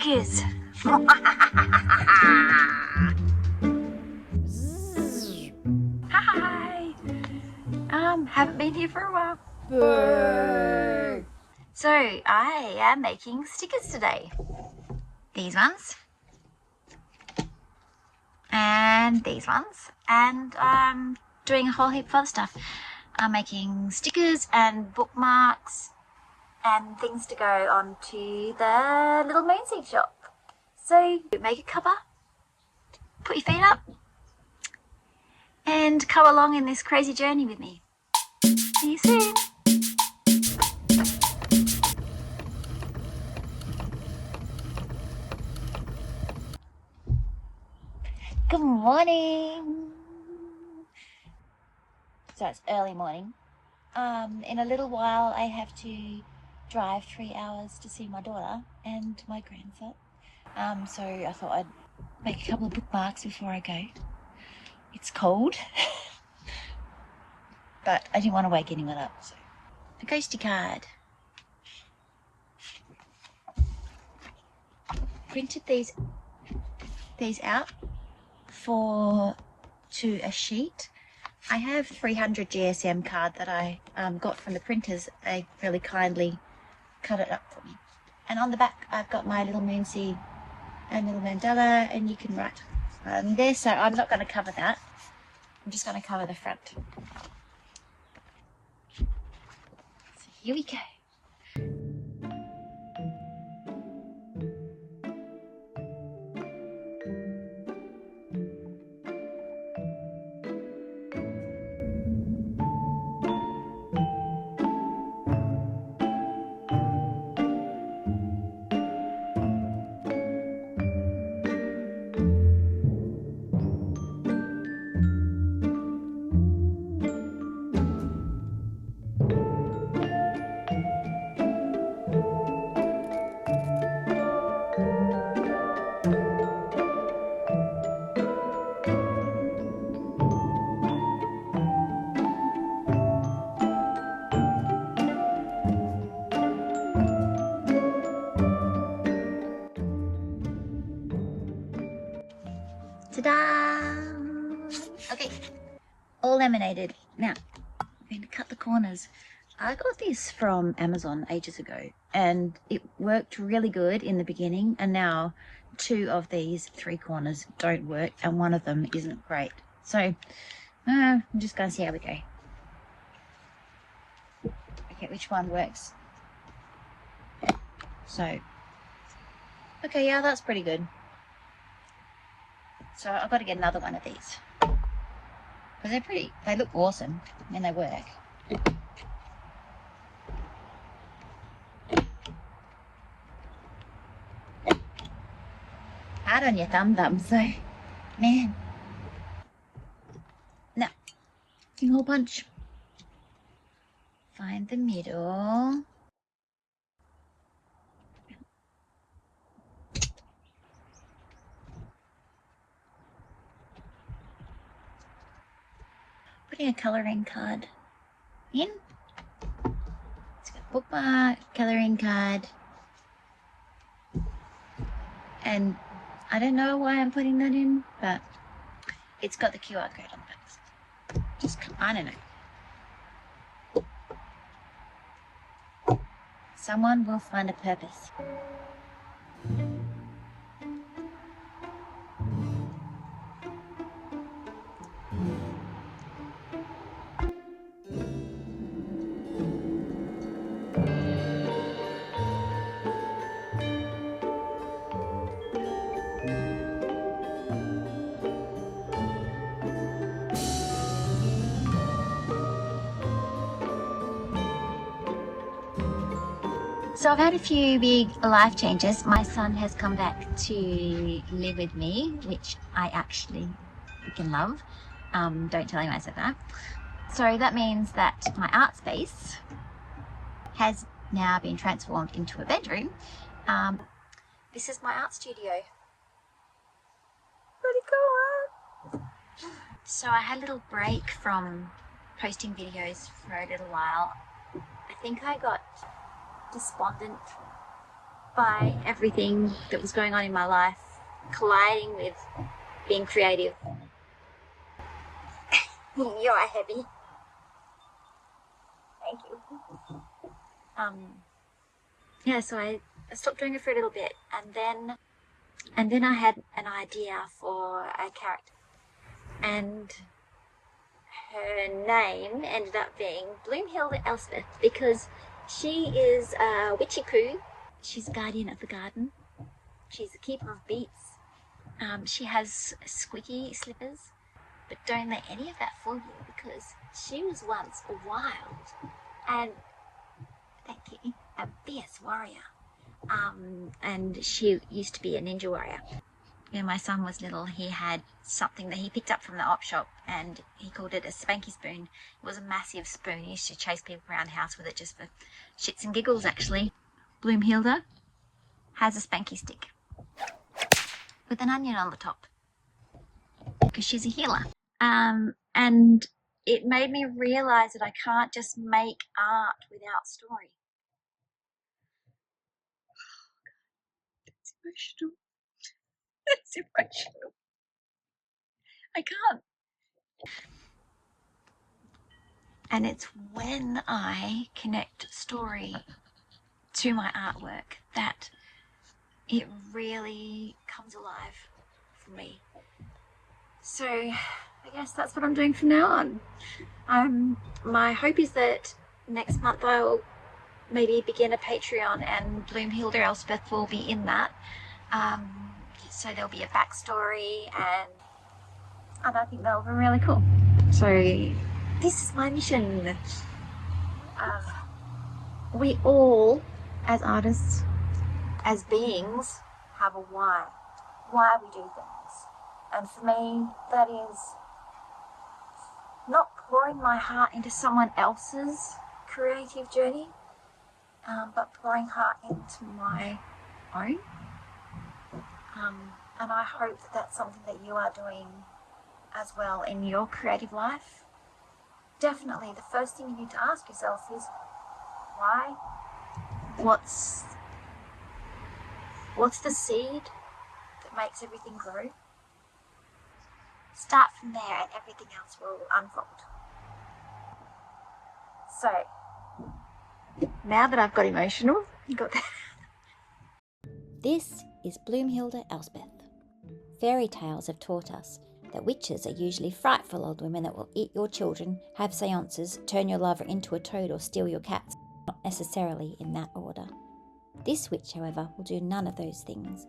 stickers. Hi. Haven't been here for a while. Boo. So I am making stickers today. These ones. And these ones. And I'm doing a whole heap of other stuff. I'm making stickers and bookmarks and things to go onto the Little Moonseeds shop. So make a cover, put your feet up, and come along in this crazy journey with me. See you soon. Good morning. So it's early morning. In a little while I have to drive 3 hours to see my daughter and my grandson. So I thought I'd make a couple of bookmarks before I go. It's cold, but I didn't want to wake anyone up, so a Ghostie card. Printed these out to a sheet. I have 300 GSM card that I got from the printers. They really kindly cut it up for me. And on the back I've got my little moonseed and little mandala, and you can write there. So I'm not going to cover that. I'm just going to cover the front. So here we go. Ta-da! Okay, all laminated. Now, I'm going to cut the corners. I got this from Amazon ages ago, and it worked really good in the beginning, and now 2 of these 3 corners don't work, and one of them isn't great. So, I'm just going to see how we go. Okay, which one works? So, okay, yeah, that's pretty good. So I've got to get another one of these. Because they're pretty, they look awesome, and they work. Hard on your thumb, so, man. Now, hole punch. Find the middle. Putting a colouring card in. It's got a bookmark, colouring card. And I don't know why I'm putting that in, but it's got the QR code on it. Just, I don't know. Someone will find a purpose. So I've had a few big life changes. My son has come back to live with me, which I actually freaking love. Don't tell him I said that. So that means that my art space has now been transformed into a bedroom. This is my art studio. Pretty cool, huh? So I had a little break from posting videos for a little while. I think I got despondent by everything that was going on in my life, colliding with being creative. You are heavy. Thank you. Yeah, so I stopped doing it for a little bit, and then I had an idea for a character, and her name ended up being Bloomhilda Elspeth, because she is a witchy poo. She's a guardian of the garden. She's a keeper of beets. She has squeaky slippers, but don't let any of that fool you, because she was once a wild and, thank you, a fierce warrior. And she used to be a ninja warrior. When my son was little, he had something that he picked up from the op shop, and he called it a spanky spoon. It was a massive spoon. He used to chase people around the house with it just for shits and giggles, actually. Bloomhilda has a spanky stick with an onion on the top, because she's a healer. And it made me realise that I can't just make art without story. It's emotional. It's emotional. I can't. And it's when I connect story to my artwork that it really comes alive for me. So I guess that's what I'm doing from now on. My hope is that next month I'll maybe begin a Patreon, and Bloomhilda Elspeth will be in that. So there'll be a backstory, and I think that'll be really cool. So this is my mission. We all, as artists, as beings, have a why we do things. And for me, that is not pouring my heart into someone else's creative journey, but pouring heart into my own. And I hope that that's something that you are doing as well in your creative life. Definitely, the first thing you need to ask yourself is, why? What's the seed that makes everything grow? Start from there, and everything else will unfold. So, now that I've got emotional, got that. This is Bloomhilda Elspeth. Fairy tales have taught us that witches are usually frightful old women that will eat your children, have seances, turn your lover into a toad, or steal your cats. Not necessarily in that order. This witch, however, will do none of those things.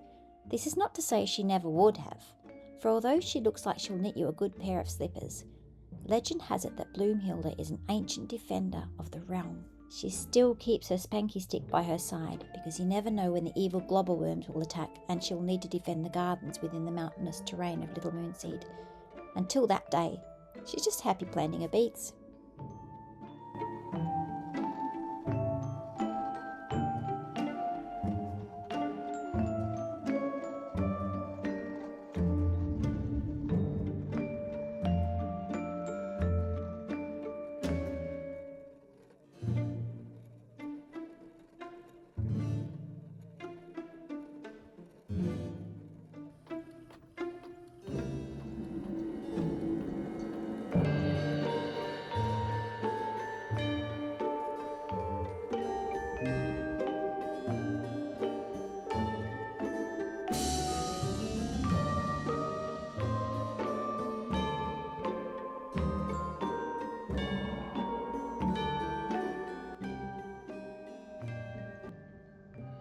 This is not to say she never would have, for although she looks like she'll knit you a good pair of slippers, legend has it that Bloomhilda is an ancient defender of the realm. She still keeps her spanky stick by her side, because you never know when the evil globberworms will attack, and she'll need to defend the gardens within the mountainous terrain of Little Moonseed. Until that day, she's just happy planting her beets.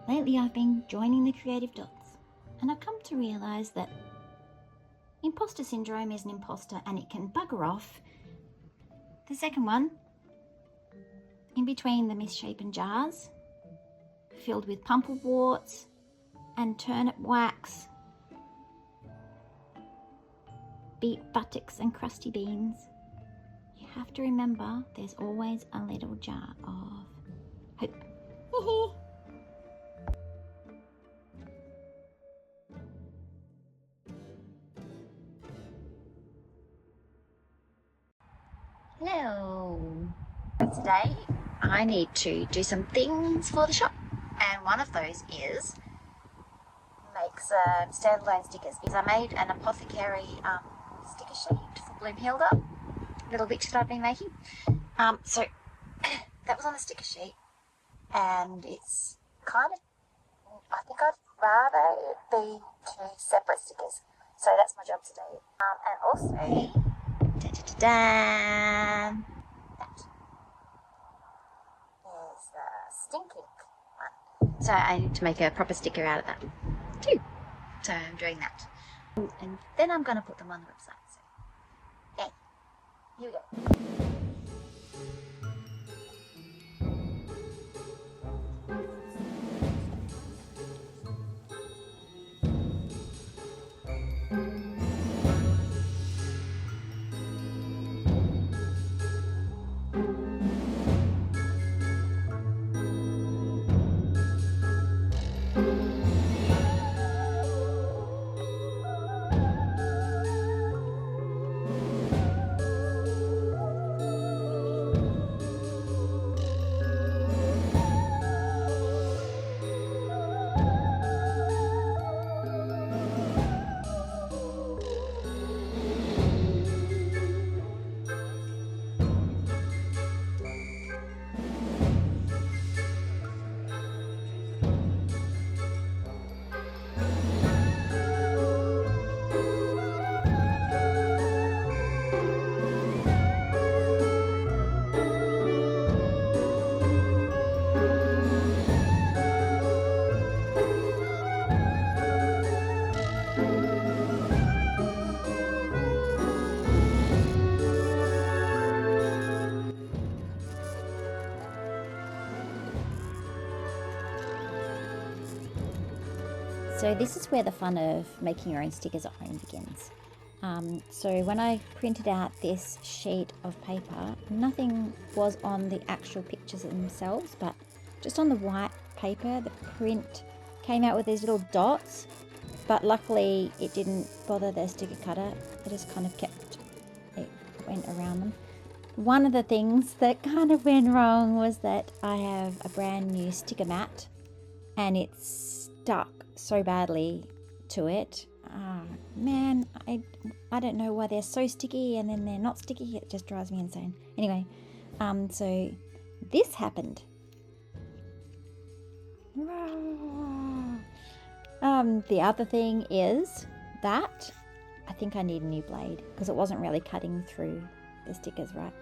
Lately I've been joining the creative dots, and I've come to realise that imposter syndrome is an imposter, and it can bugger off. The second one, in between the misshapen jars, filled with pumpleworts and turnip wax, beet buttocks and crusty beans, you have to remember there's always a little jar of hope. Hello. Today I need to do some things for the shop, and one of those is Bookmarks standalone stickers because I made an apothecary sticker sheet for Bloomhilda, little witch that I've been making. So that was on the sticker sheet, and it's kind of, I think I'd rather it be 2 separate stickers. So that's my job today. And also, that is the stinking one. So I need to make a proper sticker out of that too. So I'm doing that. And then I'm going to put them on the website. So, okay, here we go. So this is where the fun of making your own stickers at home begins. So when I printed out this sheet of paper, nothing was on the actual pictures themselves, but just on the white paper, the print came out with these little dots, but luckily it didn't bother the sticker cutter. It just kind of went around them. One of the things that kind of went wrong was that I have a brand new sticker mat and it's stuck so badly to it. Man, I don't know why they're so sticky and then they're not sticky. It just drives me insane. Anyway, so this happened. The other thing is that I think I need a new blade because it wasn't really cutting through the stickers right.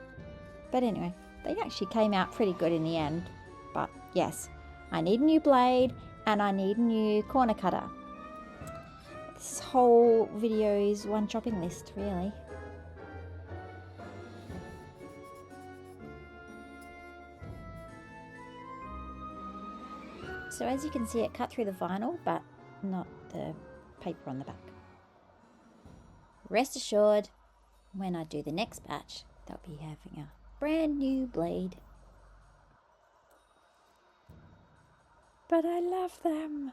But anyway, they actually came out pretty good in the end. But yes, I need a new blade and I need a new corner cutter. This whole video is one shopping list, really. So as you can see, it cut through the vinyl, but not the paper on the back. Rest assured, when I do the next batch, they'll be having a brand new blade. But I love them.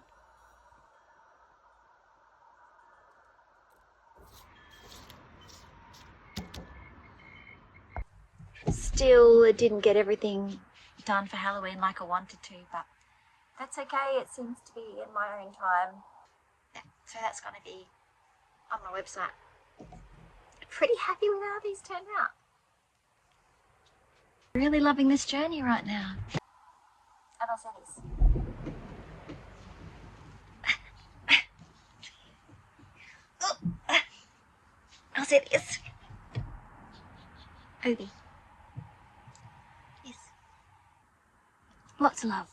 Still didn't get everything done for Halloween like I wanted to, but that's okay. It seems to be in my own time. Yeah, so that's going to be on my website. Pretty happy with how these turned out. Really loving this journey right now. And I'll say this. I'll say this. Obi. Yes. Lots of love.